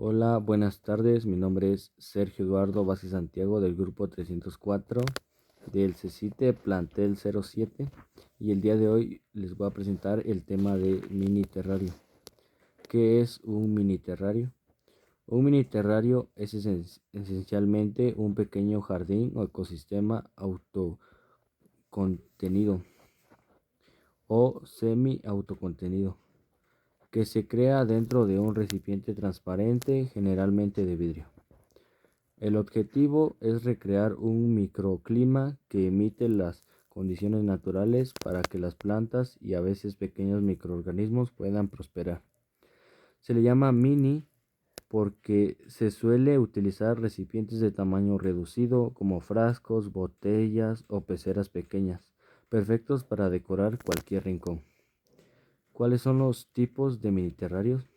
Hola, buenas tardes. Mi nombre es Sergio Eduardo Vázquez Santiago del grupo 304 del CECITE Plantel 07 y el día de hoy les voy a presentar el tema de mini terrario. ¿Qué es un mini terrario? Un mini terrario es esencialmente un pequeño jardín o ecosistema autocontenido o semi-autocontenido que se crea dentro de un recipiente transparente, generalmente de vidrio. El objetivo es recrear un microclima que imite las condiciones naturales para que las plantas y a veces pequeños microorganismos puedan prosperar. Se le llama mini porque se suele utilizar recipientes de tamaño reducido como frascos, botellas o peceras pequeñas, perfectos para decorar cualquier rincón. ¿Cuáles son los tipos de mini terrarios?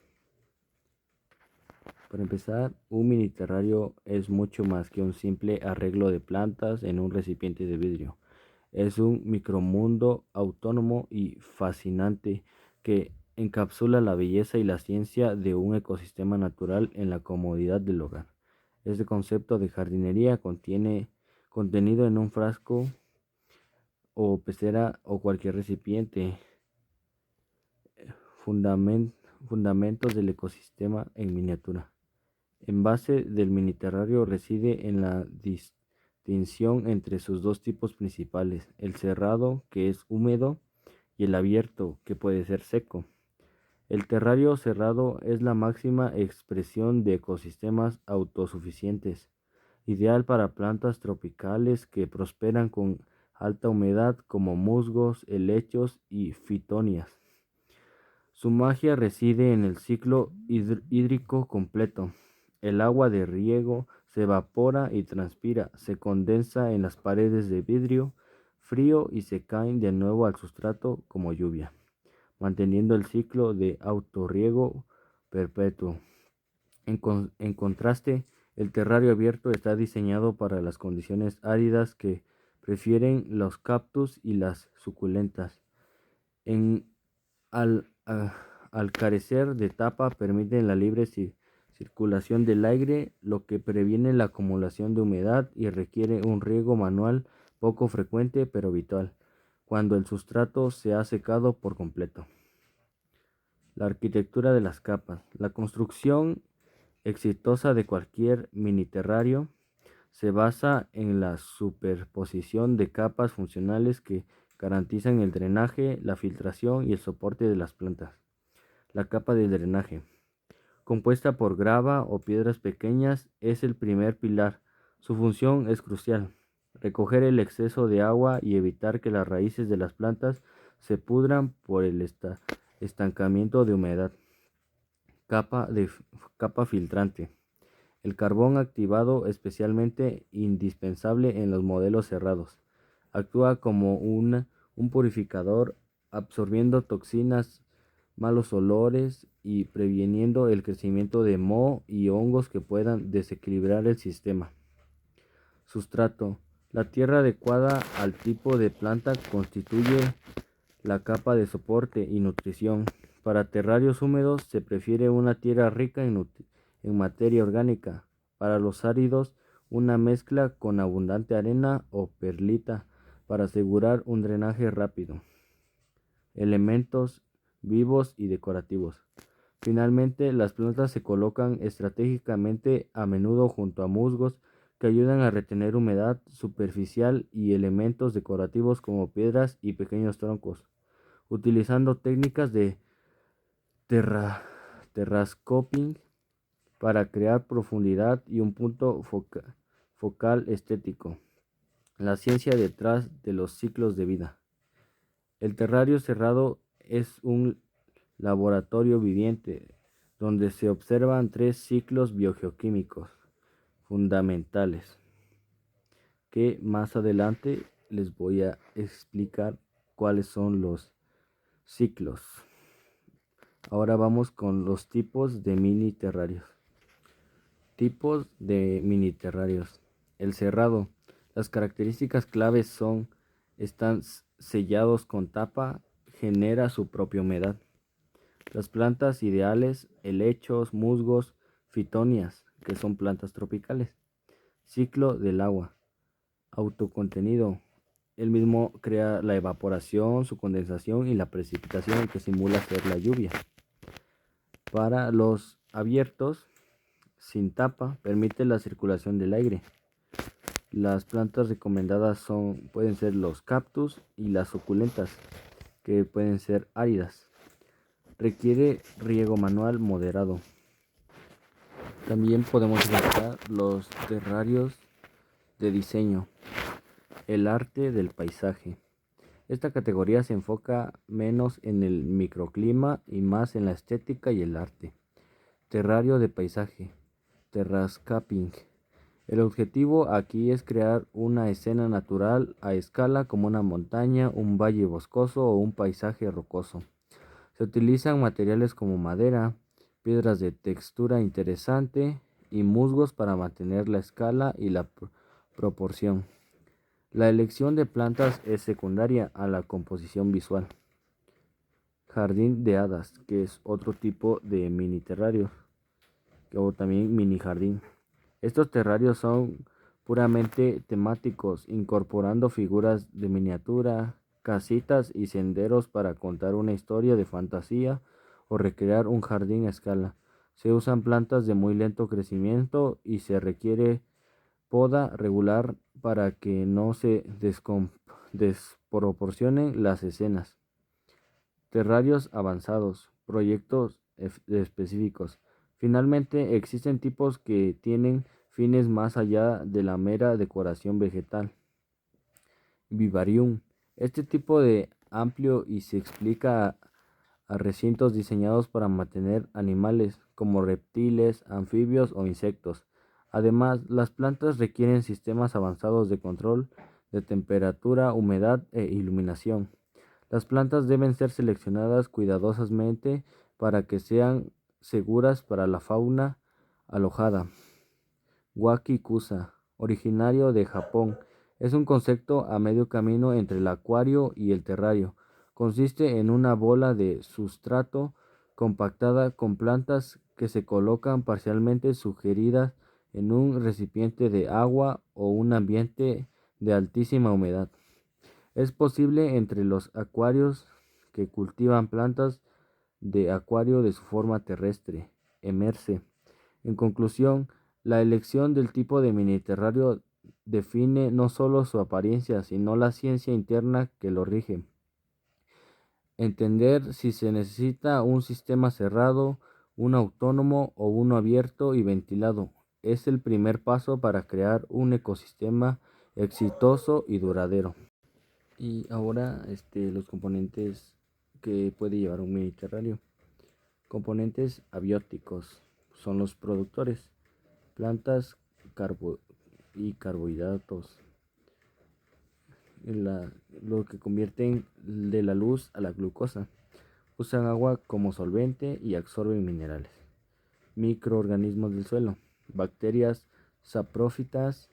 Para empezar, un mini terrario es mucho más que un simple arreglo de plantas en un recipiente de vidrio. Es un micromundo autónomo y fascinante que encapsula la belleza y la ciencia de un ecosistema natural en la comodidad del hogar. Este concepto de jardinería contiene contenido en un frasco o pecera o cualquier recipiente. Fundamen- Fundamentos del ecosistema en miniatura. En base del miniterrario reside en la distinción entre sus dos tipos principales, el cerrado, que es húmedo, y el abierto, que puede ser seco. El terrario cerrado es la máxima expresión de ecosistemas autosuficientes, ideal para plantas tropicales que prosperan con alta humedad como musgos, helechos y fitonias. Su magia reside en el ciclo hídrico completo. El agua de riego se evapora y transpira, se condensa en las paredes de vidrio frío y se caen de nuevo al sustrato como lluvia, manteniendo el ciclo de autorriego perpetuo. En contraste, el terrario abierto está diseñado para las condiciones áridas que prefieren los cactus y las suculentas. En al, a- Al carecer de tapa, permiten la libre circulación del aire, lo que previene la acumulación de humedad y requiere un riego manual poco frecuente pero vital, cuando el sustrato se ha secado por completo. La arquitectura de las capas. La construcción exitosa de cualquier miniterrario se basa en la superposición de capas funcionales que garantizan el drenaje, la filtración y el soporte de las plantas. La capa de drenaje, compuesta por grava o piedras pequeñas, es el primer pilar. Su función es crucial: recoger el exceso de agua y evitar que las raíces de las plantas se pudran por el estancamiento de humedad. Capa filtrante. El carbón activado, especialmente indispensable en los modelos cerrados, actúa como un purificador, absorbiendo toxinas, malos olores y previniendo el crecimiento de moho y hongos que puedan desequilibrar el sistema. Sustrato. La tierra adecuada al tipo de planta constituye la capa de soporte y nutrición. Para terrarios húmedos se prefiere una tierra rica en materia orgánica. Para los áridos, una mezcla con abundante arena o perlita para asegurar un drenaje rápido. Elementos vivos y decorativos. Finalmente, las plantas se colocan estratégicamente, a menudo junto a musgos que ayudan a retener humedad superficial, y elementos decorativos como piedras y pequeños troncos, utilizando técnicas de terrascoping para crear profundidad y un punto focal estético. La ciencia detrás de los ciclos de vida. El terrario cerrado es un laboratorio viviente donde se observan tres ciclos biogeoquímicos fundamentales que más adelante les voy a explicar cuáles son los ciclos. Ahora vamos con los tipos de mini terrarios. Tipos de mini terrarios. El cerrado. Las características claves son: están sellados con tapa, genera su propia humedad. Las plantas ideales: helechos, musgos, Fitonias, que son plantas tropicales. Ciclo del agua. Autocontenido. El mismo crea la evaporación, su condensación y la precipitación que simula ser la lluvia. Para los abiertos, sin tapa, permite la circulación del aire. Las plantas recomendadas pueden ser los cactus y las suculentas, que pueden ser áridas. Requiere riego manual moderado. También podemos encontrar los terrarios de diseño, el arte del paisaje. Esta categoría se enfoca menos en el microclima y más en la estética y el arte. Terrario de paisaje, terrascaping. El objetivo aquí es crear una escena natural a escala como una montaña, un valle boscoso o un paisaje rocoso. Se utilizan materiales como madera, piedras de textura interesante y musgos para mantener la escala y la proporción. La elección de plantas es secundaria a la composición visual. Jardín de hadas, que es otro tipo de mini terrario, o también mini jardín. Estos terrarios son puramente temáticos, incorporando figuras de miniatura, casitas y senderos para contar una historia de fantasía o recrear un jardín a escala. Se usan plantas de muy lento crecimiento y se requiere poda regular para que no se desproporcionen las escenas. Terrarios avanzados, proyectos específicos. Finalmente, existen tipos que tienen fines más allá de la mera decoración vegetal. Vivarium. Este tipo de amplio y se explica a recintos diseñados para mantener animales como reptiles, anfibios o insectos. Además, las plantas requieren sistemas avanzados de control de temperatura, humedad e iluminación. Las plantas deben ser seleccionadas cuidadosamente para que sean seguras para la fauna alojada. Waki Kusa, originario de Japón, es un concepto a medio camino entre el acuario y el terrario. Consiste en una bola de sustrato compactada con plantas que se colocan parcialmente sugeridas en un recipiente de agua o un ambiente de altísima humedad. Es posible entre los acuarios que cultivan plantas de acuario de su forma terrestre, emerse. En conclusión, la elección del tipo de mini terrario define no solo su apariencia, sino la ciencia interna que lo rige. Entender si se necesita un sistema cerrado, un autónomo o uno abierto y ventilado es el primer paso para crear un ecosistema exitoso y duradero. Y ahora los componentes que puede llevar un mini terrario. Componentes abióticos son los productores, plantas y carbohidratos, lo que convierten de la luz a la glucosa. Usan agua como solvente y absorben minerales. Microorganismos del suelo, bacterias saprófitas,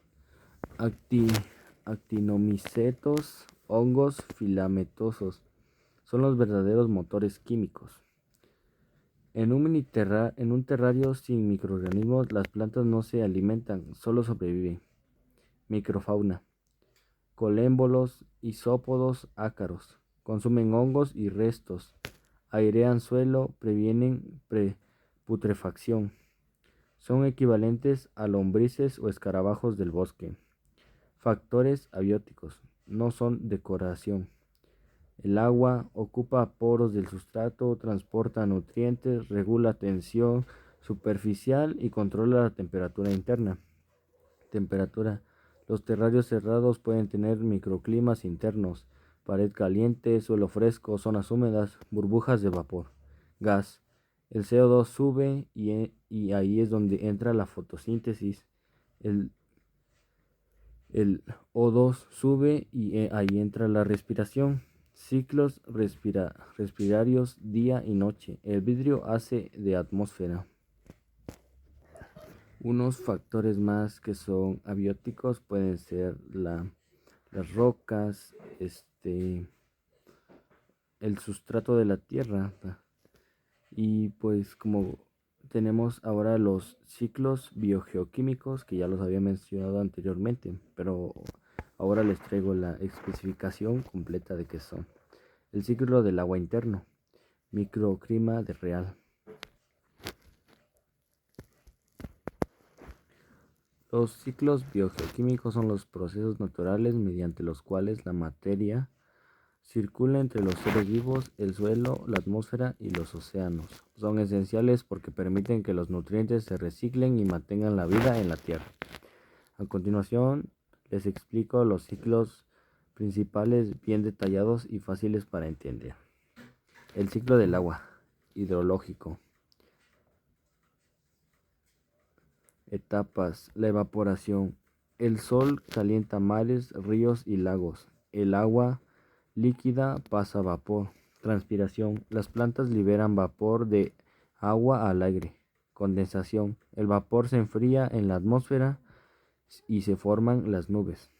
actinomicetos, hongos filametosos. Son los verdaderos motores químicos. En un terrario sin microorganismos, las plantas no se alimentan, solo sobreviven. Microfauna. Colémbolos, isópodos, ácaros. Consumen hongos y restos. Airean suelo, previenen putrefacción. Son equivalentes a lombrices o escarabajos del bosque. Factores abióticos. No son decoración. El agua ocupa poros del sustrato, transporta nutrientes, regula tensión superficial y controla la temperatura interna. Temperatura. Los terrarios cerrados pueden tener microclimas internos, pared caliente, suelo fresco, zonas húmedas, burbujas de vapor. Gas. El CO2 sube y ahí es donde entra la fotosíntesis. El O2 sube y ahí entra la respiración. Ciclos respiratorios día y noche. El vidrio hace de atmósfera. Unos factores más que son abióticos pueden ser las rocas, el sustrato de la tierra y pues como tenemos ahora los ciclos biogeoquímicos, que ya los había mencionado anteriormente, pero ahora les traigo la especificación completa de qué son. El ciclo del agua interno, microclima de real. Los ciclos biogeoquímicos son los procesos naturales mediante los cuales la materia circula entre los seres vivos, el suelo, la atmósfera y los océanos. Son esenciales porque permiten que los nutrientes se reciclen y mantengan la vida en la Tierra. A continuación, les explico los ciclos principales bien detallados y fáciles para entender. El ciclo del agua, hidrológico. Etapas: la evaporación. El sol calienta mares, ríos y lagos. El agua líquida pasa a vapor. Transpiración. Las plantas liberan vapor de agua al aire. Condensación. El vapor se enfría en la atmósfera y se forman las nubes.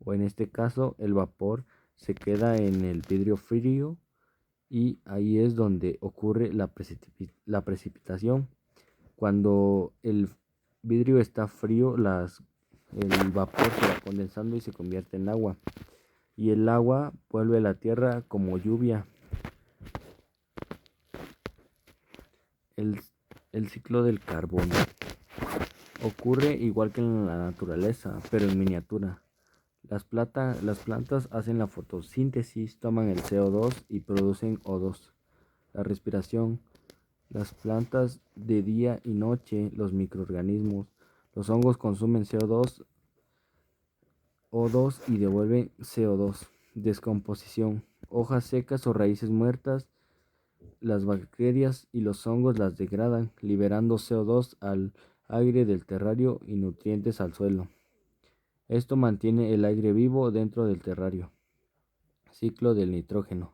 O en este caso, el vapor se queda en el vidrio frío y ahí es donde ocurre la precipitación. Cuando el vidrio está frío, el vapor se va condensando y se convierte en agua. Y el agua vuelve a la tierra como lluvia. El ciclo del carbono ocurre igual que en la naturaleza, pero en miniatura. Las plantas hacen la fotosíntesis, toman el CO2 y producen O2. La respiración. Las plantas de día y noche, los microorganismos, los hongos consumen CO2, O2 y devuelven CO2. Descomposición. Hojas secas o raíces muertas, las bacterias y los hongos las degradan, liberando CO2 al aire del terrario y nutrientes al suelo. Esto mantiene el aire vivo dentro del terrario. Ciclo del nitrógeno.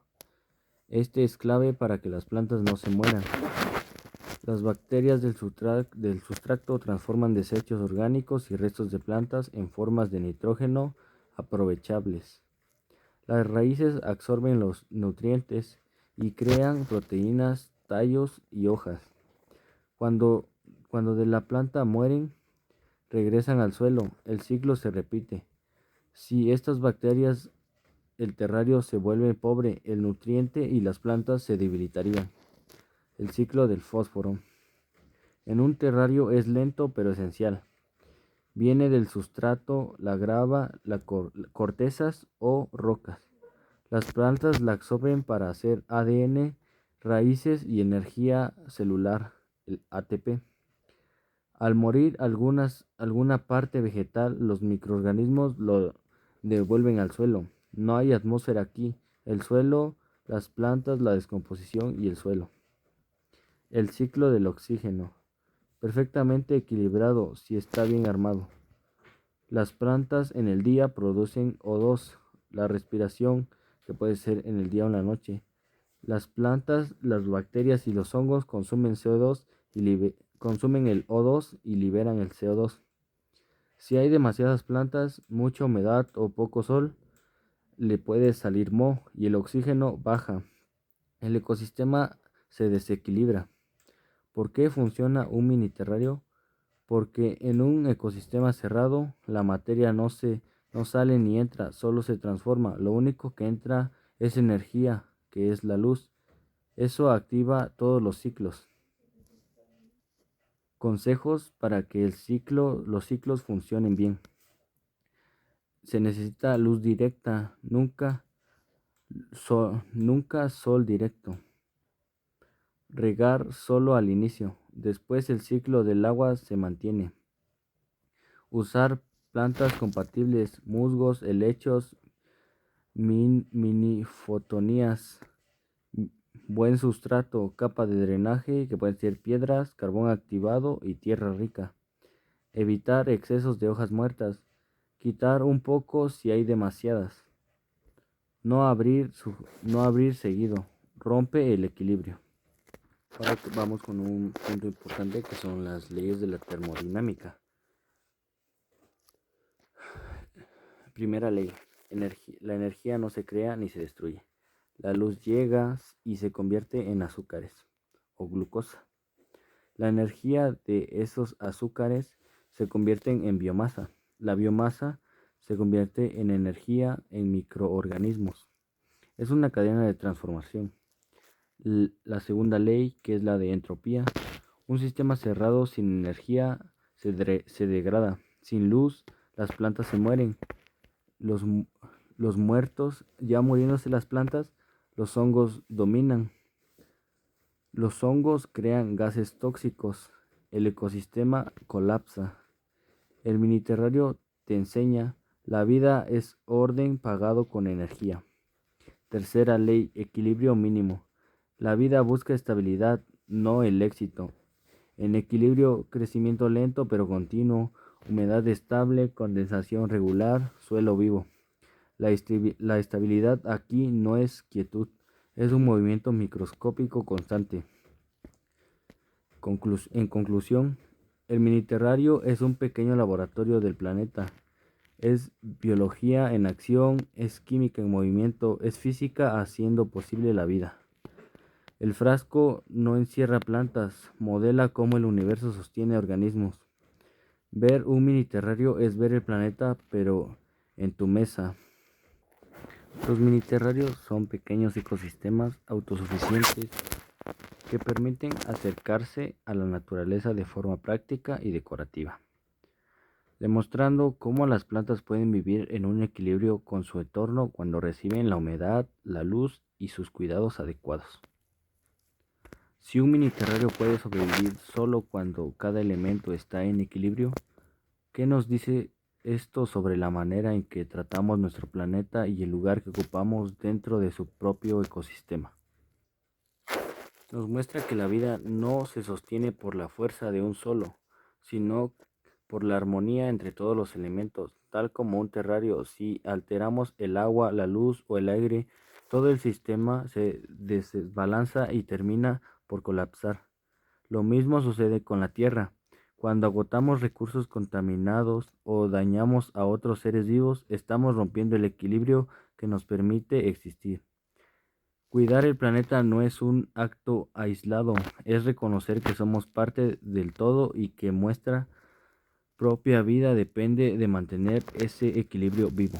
Este es clave para que las plantas no se mueran. Las bacterias del sustrato transforman desechos orgánicos y restos de plantas en formas de nitrógeno aprovechables. Las raíces absorben los nutrientes y crean proteínas, tallos y hojas. Cuando de la planta mueren, regresan al suelo. El ciclo se repite. Si estas bacterias, el terrario se vuelve pobre, el nutriente y las plantas se debilitarían. El ciclo del fósforo. En un terrario es lento pero esencial. Viene del sustrato, la grava, cortezas o rocas. Las plantas la absorben para hacer ADN, raíces y energía celular, el ATP. Al morir alguna parte vegetal, los microorganismos lo devuelven al suelo. No hay atmósfera aquí. El suelo, las plantas, la descomposición y el suelo. El ciclo del oxígeno. Perfectamente equilibrado si está bien armado. Las plantas en el día producen O2, la respiración, que puede ser en el día o en la noche. Las plantas, las bacterias y los hongos consumen CO2 y consumen el O2 y liberan el CO2. Si hay demasiadas plantas, mucha humedad o poco sol, le puede salir moho y el oxígeno baja. El ecosistema se desequilibra. ¿Por qué funciona un mini terrario? Porque en un ecosistema cerrado la materia no sale ni entra, solo se transforma. Lo único que entra es energía, que es la luz. Eso activa todos los ciclos. Consejos para que los ciclos funcionen bien. Se necesita luz directa, nunca sol directo. Regar solo al inicio. Después el ciclo del agua se mantiene. Usar plantas compatibles, musgos, helechos, minifotonías, buen sustrato, capa de drenaje que pueden ser piedras, carbón activado y tierra rica. Evitar excesos de hojas muertas. Quitar un poco si hay demasiadas. No abrir seguido. Rompe el equilibrio. Ahora vamos con un punto importante que son las leyes de la termodinámica. Primera ley. La energía no se crea ni se destruye. La luz llega y se convierte en azúcares o glucosa. La energía de esos azúcares se convierte en biomasa. La biomasa se convierte en energía en microorganismos. Es una cadena de transformación. La segunda ley, que es la de entropía. Un sistema cerrado sin energía se degrada. Sin luz, las plantas se mueren. Los, los muertos, ya muriéndose las plantas, los hongos dominan. Los hongos crean gases tóxicos. El ecosistema colapsa. El Mediterráneo te enseña, la vida es orden pagado con energía. Tercera ley, equilibrio mínimo. La vida busca estabilidad, no el éxito. En equilibrio, crecimiento lento pero continuo, humedad estable, condensación regular, suelo vivo. La estabilidad aquí no es quietud, es un movimiento microscópico constante. En conclusión, el Mediterráneo es un pequeño laboratorio del planeta. Es biología en acción, es química en movimiento, es física haciendo posible la vida. El frasco no encierra plantas, modela cómo el universo sostiene organismos. Ver un Mediterráneo es ver el planeta, pero en tu mesa. Los Mediterráneos son pequeños ecosistemas autosuficientes que permiten acercarse a la naturaleza de forma práctica y decorativa, demostrando cómo las plantas pueden vivir en un equilibrio con su entorno cuando reciben la humedad, la luz y sus cuidados adecuados. Si un Mediterráneo puede sobrevivir solo cuando cada elemento está en equilibrio, ¿qué nos dice esto sobre la manera en que tratamos nuestro planeta y el lugar que ocupamos dentro de su propio ecosistema? Nos muestra que la vida no se sostiene por la fuerza de un solo, sino por la armonía entre todos los elementos, tal como un terrario. Si alteramos el agua, la luz o el aire, todo el sistema se desbalanza y termina por colapsar. Lo mismo sucede con la Tierra. Cuando agotamos recursos contaminados o dañamos a otros seres vivos, estamos rompiendo el equilibrio que nos permite existir. Cuidar el planeta no es un acto aislado, es reconocer que somos parte del todo y que nuestra propia vida depende de mantener ese equilibrio vivo.